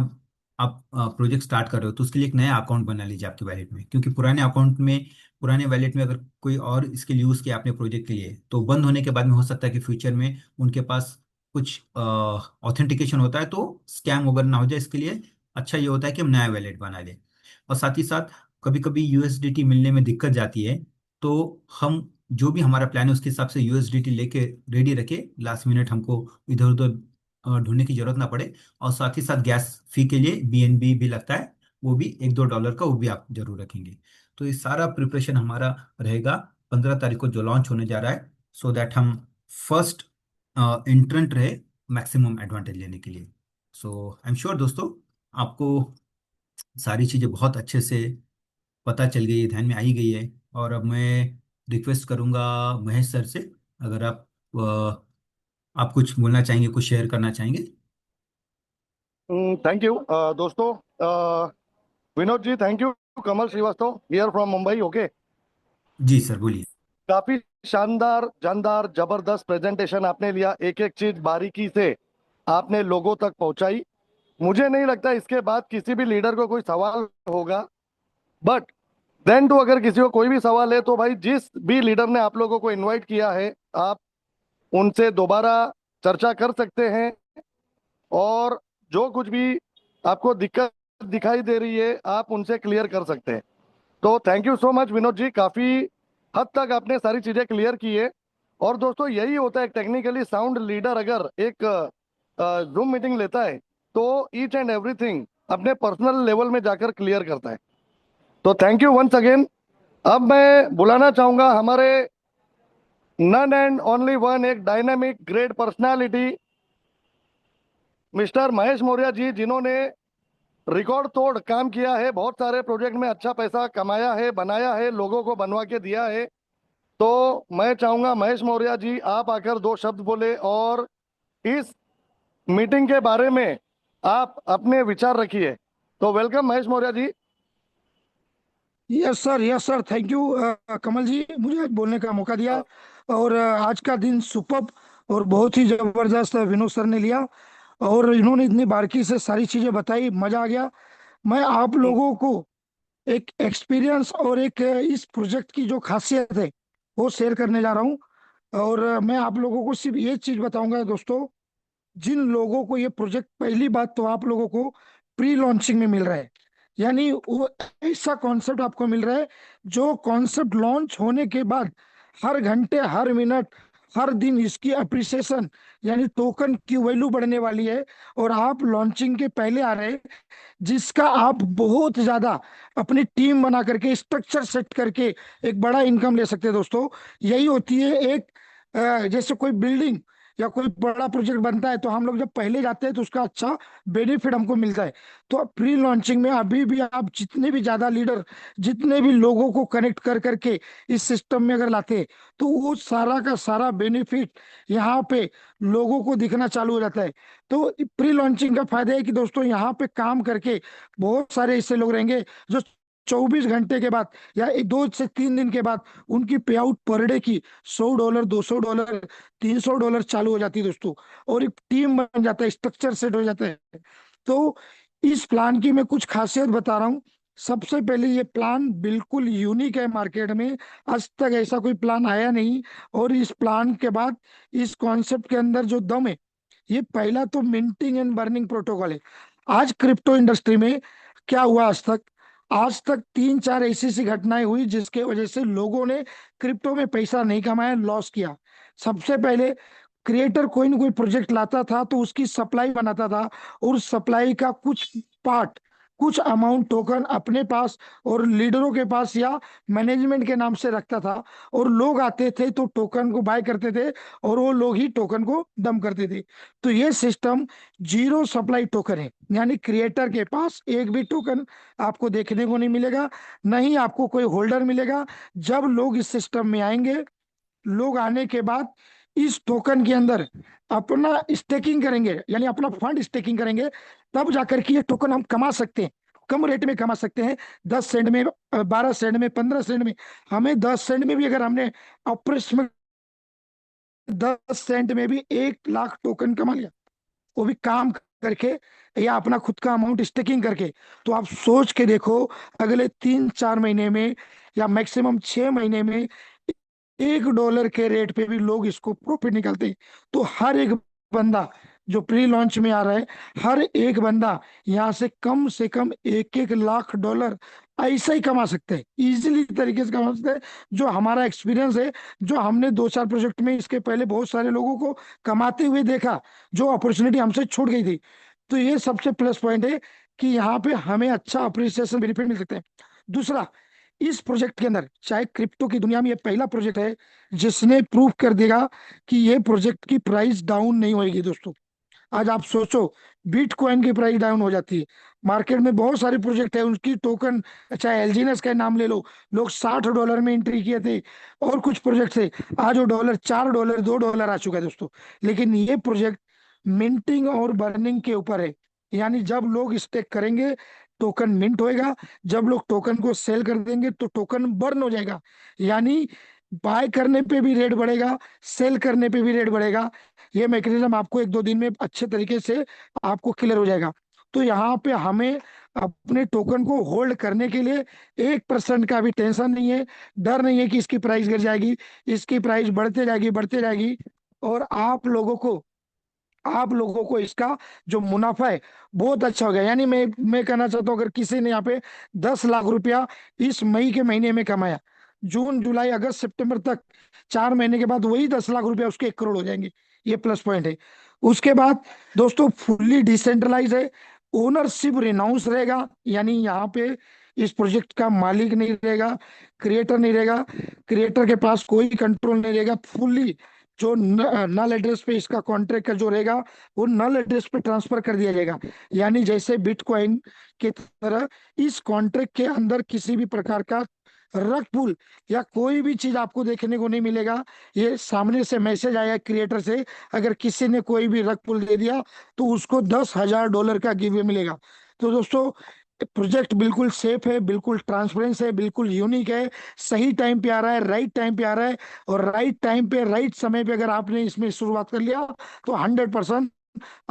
आप प्रोजेक्ट स्टार्ट कर रहे हो तो उसके लिए एक नया अकाउंट बना लीजिए आपके वैलेट में, क्योंकि पुराने वैलेट में अगर कोई और इसके लिए यूज़ किया आपने प्रोजेक्ट के लिए, तो बंद होने के बाद में हो सकता है कि फ्यूचर में उनके पास कुछ ऑथेंटिकेशन होता है तो स्कैम वगैरह ना हो जाए। इसके लिए अच्छा ये होता है कि हम नया वैलेट बना लें। और साथ ही साथ कभी कभी यूएसडीटी मिलने में दिक्कत जाती है, तो हम जो भी हमारा प्लान है उसके हिसाब से यूएसडीटी लेके रेडी रखे, लास्ट मिनट हमको इधर उधर ढूंढने की जरूरत ना पड़े। और साथ ही साथ गैस फी के लिए बीएनबी भी लगता है, वो भी $1-2 का, वो भी आप जरूर रखेंगे। तो ये सारा प्रिपरेशन हमारा रहेगा 15 तारीख को जो लॉन्च होने जा रहा है, सो दैट हम फर्स्ट एंट्रेंट रहे मैक्सिमम एडवांटेज लेने के लिए। सो आई एम श्योर दोस्तों, आपको सारी चीज़ें बहुत अच्छे से पता चल गई है, ध्यान में आई गई है। और अब मैं रिक्वेस्ट करूंगा महेश सर से, अगर आप कुछ बोलना चाहेंगे, कुछ शेयर करना चाहेंगे। थैंक यू दोस्तों। Vinod ji, thank you. Kamal Shrivastava here from Mumbai. Okay, जी सर, बोलिए। काफी शानदार जानदार जबरदस्त प्रेजेंटेशन आपने लिया, एक एक चीज बारीकी से आपने लोगों तक पहुंचाई। मुझे नहीं लगता इसके बाद किसी भी लीडर को कोई सवाल होगा, बट देन टू अगर किसी को कोई भी सवाल है तो भाई जिस भी लीडर ने आप लोगों को इनवाइट किया है, आप उनसे दोबारा चर्चा कर सकते हैं। और जो कुछ भी आपको दिक्कत दिखाई दे रही है आप उनसे क्लियर कर सकते हैं। तो thank you so much Vinod ji, काफी हद तक आपने सारी चीजें क्लियर की है। और दोस्तों, यही होता है टेक्निकली साउंड लीडर अगर एक जूम मीटिंग लेता है तो ईच एंड एवरीथिंग अपने पर्सनल लेवल में जाकर क्लियर करता है। तो थैंक यू वंस अगेन। अब मैं बुलाना चाहूंगा हमारे नन एंड ओनली वन, एक dynamic great personality, mister Mahesh Maurya ji, जिन्होंने रिकॉर्ड तोड़ काम किया है, बहुत सारे प्रोजेक्ट में अच्छा पैसा कमाया है, बनाया है, लोगों को बनवा के दिया है। तो मैं चाहूंगा महेश मौर्य जी आप आकर दो शब्द बोले और इस मीटिंग के बारे में आप अपने विचार रखिए। तो welcome Mahesh Maurya ji. Yes sir, yes sir, thank you Kamal ji, मुझे आज बोलने का मौका दिया। और आज का दिन सुपर्ब और बहुत ही जबरदस्त विनोद सर ने लिया, और इन्होंने इतनी बारीकी से सारी चीजें बताई, मजा आ गया। मैं आप लोगों को एक एक्सपीरियंस और एक इस प्रोजेक्ट की जो खासियत है वो शेयर करने जा रहा हूँ। और मैं आप लोगों को सिर्फ ये चीज बताऊंगा दोस्तों, जिन लोगों को ये प्रोजेक्ट, पहली बात तो आप लोगों को प्री लॉन्चिंग में मिल रहा है, यानी वो ऐसा कॉन्सेप्ट आपको मिल रहा है जो कॉन्सेप्ट लॉन्च होने के बाद हर घंटे, हर मिनट, हर दिन इसकी अप्रिसिएशन, यानी टोकन की वैल्यू बढ़ने वाली है। और आप लॉन्चिंग के पहले आ रहे हैं, जिसका आप बहुत ज्यादा अपनी टीम बना करके, स्ट्रक्चर सेट करके एक बड़ा इनकम ले सकते हैं दोस्तों। यही होती है एक जैसे कोई बिल्डिंग या कोई बड़ा प्रोजेक्ट बनता है तो हम लोग जब पहले जाते हैं तो उसका अच्छा बेनिफिट हमको मिलता है। तो प्री लॉन्चिंग में अभी भी आप जितने भी ज्यादा लीडर, जितने भी लोगों को कनेक्ट कर करके इस सिस्टम में अगर लाते हैं तो वो सारा का सारा बेनिफिट यहाँ पे लोगों को दिखना चालू हो जाता है। तो प्री लॉन्चिंग का फायदा है कि दोस्तों यहाँ पे काम करके बहुत सारे ऐसे लोग रहेंगे जो 24 घंटे के बाद या 2 से 3 दिन के बाद उनकी पे आउट पर डे की $100, $200, $300 चालू हो जाती है दोस्तों। और एक टीम बन जाता है, स्ट्रक्चर सेट हो जाता है। तो इस प्लान की मैं कुछ खासियत बता रहा हूँ। सबसे पहले ये प्लान बिल्कुल यूनिक है मार्केट में, आज तक ऐसा कोई प्लान आया नहीं। और इस प्लान के बाद इस कॉन्सेप्ट के अंदर जो दम है, ये पहला तो मिंटिंग एंड बर्निंग प्रोटोकॉल है। आज क्रिप्टो इंडस्ट्री में क्या हुआ आज तक 3-4 ऐसी सी घटनाएं हुई जिसके वजह से लोगों ने क्रिप्टो में पैसा नहीं कमाया, लॉस किया। सबसे पहले क्रिएटर कोई ना कोई प्रोजेक्ट लाता था तो उसकी सप्लाई बनाता था, और सप्लाई का कुछ पार्ट, कुछ अमाउंट टोकन अपने पास और लीडरों के पास या मैनेजमेंट के नाम से रखता था। और लोग आते थे तो टोकन को बाय करते थे, और वो लोग ही टोकन को डंप करते थे। तो ये सिस्टम जीरो सप्लाई टोकन है, यानी क्रिएटर के पास एक भी टोकन आपको देखने को नहीं मिलेगा, नहीं आपको कोई होल्डर मिलेगा। जब लोग इस सिस्टम में आएंगे, लोग आने के बाद इस टोकन के अंदर अपना स्टेकिंग करेंगे, यानी अपना फंड स्टेकिंग करेंगे, तब जाकर के ये टोकन हम कमा सकते हैं, कम रेट में कमा सकते हैं। 10 सेंट में, 12 सेंट में, 15 सेंट में। हमें 10 सेंट में भी अगर हमने अप्रोक्सीमेट 10 सेंट में भी 1 लाख टोकन कमा लिया, वो भी काम करके या अपना खुद का अमाउंट स्टेकिंग करके, तो आप सोच के देखो अगले 3-4 महीने में या मैक्सिमम 6 महीने में $1 के रेट पे भी लोग इसको प्रॉफिट निकालते हैं। तो हर एक बंदा जो प्री लॉन्च में आ रहा है, हर एक बंदा यहाँ से कम 1-1 लाख डॉलर ऐसा ही कमा सकते हैं, इजीली तरीके से कमा सकते हैं। जो हमारा एक्सपीरियंस है, जो हमने 2-4 प्रोजेक्ट में इसके पहले बहुत सारे लोगों को कमाते हुए देखा, जो अपॉर्चुनिटी हमसे छूट गई थी। तो ये सबसे प्लस पॉइंट है कि यहाँ पे हमें अच्छा अप्रिसिएशन बेनिफिट मिल सकते हैं। दूसरा, इस प्रोजेक्ट के अंदर, चाहे क्रिप्टो की दुनिया में ये पहला प्रोजेक्ट है जिसने प्रूव कर देगा कि ये प्रोजेक्ट की प्राइस डाउन नहीं होगी दोस्तों। आज आप सोचो, बिटकॉइन की प्राइस डाउन हो जाती है। मार्केट में बहुत सारे प्रोजेक्ट है, उनकी टोकन, चाहे एलजीनेस का नाम ले लो, लोग $60 में एंट्री किए थे। और कुछ प्रोजेक्ट है, आज वो डॉलर $4, $2 आ चुका है दोस्तों। लेकिन ये प्रोजेक्ट मिंटिंग और बर्निंग के ऊपर है, यानी जब लोग स्टेक करेंगे टोकन मिंट होएगा, जब लोग टोकन को सेल कर देंगे तो टोकन बर्न हो जाएगा। यानी बाय करने पे भी रेट बढ़ेगा, सेल करने पे भी रेट बढ़ेगा। ये मैकेनिज्म आपको 1-2 दिन में अच्छे तरीके से आपको क्लियर हो जाएगा। तो यहाँ पे हमें अपने टोकन को होल्ड करने के लिए 1% का भी टेंशन नहीं है, डर नहीं है कि इसकी प्राइस गिर जाएगी। इसकी प्राइस बढ़ते जाएगी, बढ़ते जाएगी। और आप लोगों को इसका जो मुनाफा है बहुत अच्छा हो गया। यानी मैं कहना चाहता हूँ, अगर किसी ने यहाँ पे 10 लाख रुपया इस मई के महीने में कमाया, जून जुलाई अगस्त सितंबर तक 4 महीने के बाद वही 10 लाख रुपया उसके 1 करोड़ हो जाएंगे। ये प्लस पॉइंट है। उसके बाद दोस्तों फुल्ली डिसेंट्रलाइज है, ओनरशिप रिनाउंस रहेगा, यानी यहाँ पे इस प्रोजेक्ट का मालिक नहीं रहेगा, क्रिएटर नहीं रहेगा, क्रिएटर के पास कोई कंट्रोल नहीं रहेगा। फुल्ली जो नल एड्रेस पे इसका कॉन्ट्रैक्ट का जो रहेगा, वो नल एड्रेस पे ट्रांसफर कर दिया जाएगा। यानी जैसे बिटकॉइन की तरह इस कॉन्ट्रैक्ट के अंदर किसी भी प्रकार का रग पुल या कोई भी चीज आपको देखने को नहीं मिलेगा। ये सामने से मैसेज आया क्रिएटर से, अगर किसी ने कोई भी रग पुल दे दिया तो उसको $10,000 का गिव मिलेगा। तो दोस्तों प्रोजेक्ट बिल्कुल सेफ है, बिल्कुल ट्रांसपेरेंस है, बिल्कुल यूनिक है। सही टाइम पे आ रहा है, राइट टाइम पे आ रहा है। और राइट टाइम पे राइट समय पे अगर आपने इसमें शुरुआत कर लिया तो 100%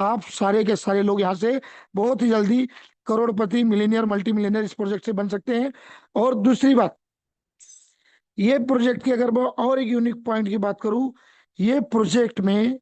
आप सारे के सारे लोग यहाँ से बहुत ही जल्दी करोड़पति, मिलीनियर, मल्टी मिलीनियर इस प्रोजेक्ट से बन सकते हैं। और दूसरी बात, ये प्रोजेक्ट की अगर मैं और एक यूनिक पॉइंट की बात करूं, ये प्रोजेक्ट में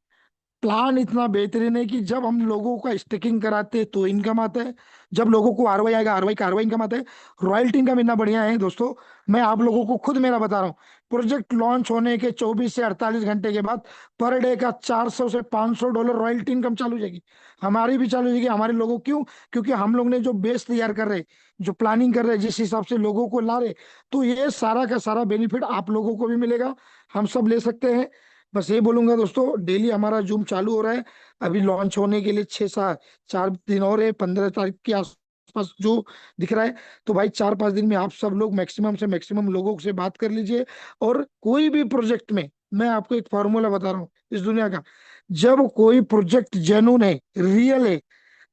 प्लान इतना बेहतरीन है कि जब हम लोगों का स्टेकिंग कराते हैं तो इनकम आता है, जब लोगों को आरवाई आएगा, आरवाई का आरवाई इनकम आता है। रॉयल्टी इनकम इतना बढ़िया है दोस्तों, मैं आप लोगों को खुद मेरा बता रहा हूँ। प्रोजेक्ट लॉन्च होने के 24 से 48 घंटे के बाद पर डे का $400 से $500 रॉयल्टी इनकम चालू हो जाएगी। हमारी भी चालू हो जाएगी, हमारे लोगों, क्यों? क्योंकि हम लोग ने जो बेस तैयार कर रहे, जो प्लानिंग कर रहे, जिस हिसाब से लोगों को ला रहे, तो ये सारा का सारा बेनिफिट आप लोगों को भी मिलेगा, हम सब ले सकते हैं। बस ये बोलूंगा दोस्तों, डेली हमारा जूम चालू हो रहा है। अभी लॉन्च होने के लिए 4 दिन और है, 15 तारीख के आसपास जो दिख रहा है। तो भाई 4-5 दिन में आप सब लोग मैक्सिमम से मैक्सिमम लोगों से बात कर लीजिए। और कोई भी प्रोजेक्ट में मैं आपको एक फॉर्मूला बता रहा हूँ इस दुनिया का, जब कोई प्रोजेक्ट जेन्युइन है, रियल है,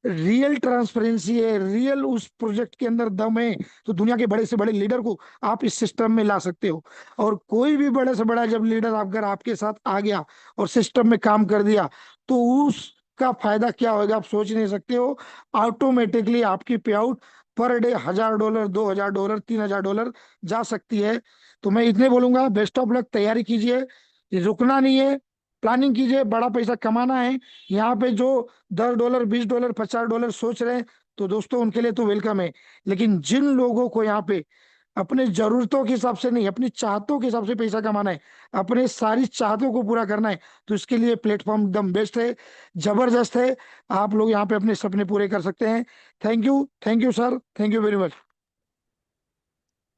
रियल ट्रांसपेरेंसी है, रियल उस प्रोजेक्ट के अंदर दम है, तो दुनिया के बड़े से बड़े लीडर को आप इस सिस्टम में ला सकते हो। और कोई भी बड़े से बड़ा जब लीडर अगर आपके साथ आ गया और सिस्टम में काम कर दिया, तो उसका फायदा क्या होगा आप सोच नहीं सकते हो। ऑटोमेटिकली आपकी पे आउट पर डे $1,000, $2,000, $3,000 जा सकती है। तो मैं इतने बोलूंगा, बेस्ट ऑफ लक, तैयारी कीजिए, ये रुकना नहीं है, प्लानिंग कीजिए, बड़ा पैसा कमाना है। यहाँ पे जो $10, $20, $50 सोच रहे हैं, तो दोस्तों उनके लिए तो वेलकम है। लेकिन जिन लोगों को यहाँ पे अपने जरूरतों के हिसाब से नहीं, अपनी चाहतों के हिसाब से पैसा कमाना है, अपने सारी चाहतों को पूरा करना है, तो इसके लिए प्लेटफॉर्म एकदम बेस्ट है, जबरदस्त है। आप लोग यहाँ पे अपने सपने पूरे कर सकते हैं। Thank you sir, thank you very much.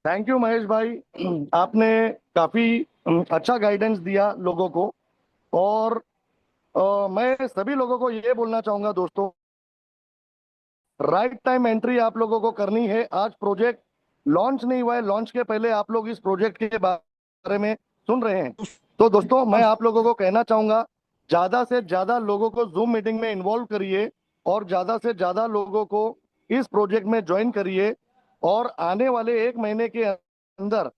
Thank you Mahesh भाई। आपने काफी अच्छा गाइडेंस दिया लोगों को। और मैं सभी लोगों को ये बोलना चाहूंगा दोस्तों, राइट टाइम एंट्री आप लोगों को करनी है। आज प्रोजेक्ट लॉन्च नहीं हुआ है, लॉन्च के पहले आप लोग इस प्रोजेक्ट के बारे में सुन रहे हैं। तो दोस्तों मैं आप लोगों को कहना चाहूंगा, ज्यादा से ज्यादा लोगों को जूम मीटिंग में इन्वॉल्व करिए और ज्यादा से ज्यादा लोगों को इस प्रोजेक्ट में ज्वाइन करिए। और आने वाले 1 महीने के अंदर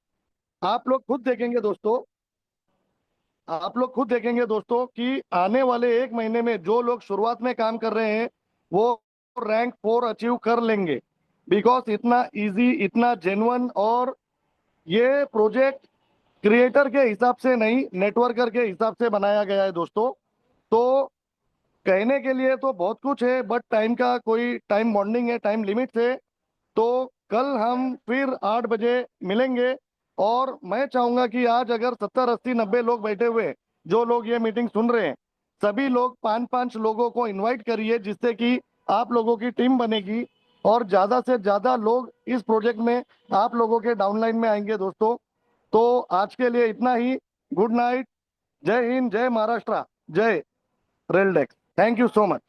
आप लोग खुद देखेंगे दोस्तों, आप लोग खुद देखेंगे दोस्तों कि आने वाले 1 महीने में जो लोग शुरुआत में काम कर रहे हैं वो रैंक 4 अचीव कर लेंगे। बिकॉज इतना इजी, इतना जेन्युइन, और ये प्रोजेक्ट क्रिएटर के हिसाब से नहीं, नेटवर्कर के हिसाब से बनाया गया है दोस्तों। तो कहने के लिए तो बहुत कुछ है, बट टाइम का कोई टाइम बॉन्डिंग है, टाइम लिमिट है। तो कल हम फिर 8 बजे मिलेंगे। और मैं चाहूंगा कि आज अगर 70, 80, 90 लोग बैठे हुए हैं, जो लोग ये मीटिंग सुन रहे हैं, सभी लोग 5-5 लोगों को इनवाइट करिए, जिससे कि आप लोगों की टीम बनेगी और ज्यादा से ज्यादा लोग इस प्रोजेक्ट में आप लोगों के डाउनलाइन में आएंगे दोस्तों। तो आज के लिए इतना ही। Good night. जय हिंद, जय महाराष्ट्र, जय रेलडेक्स। Thank you so much.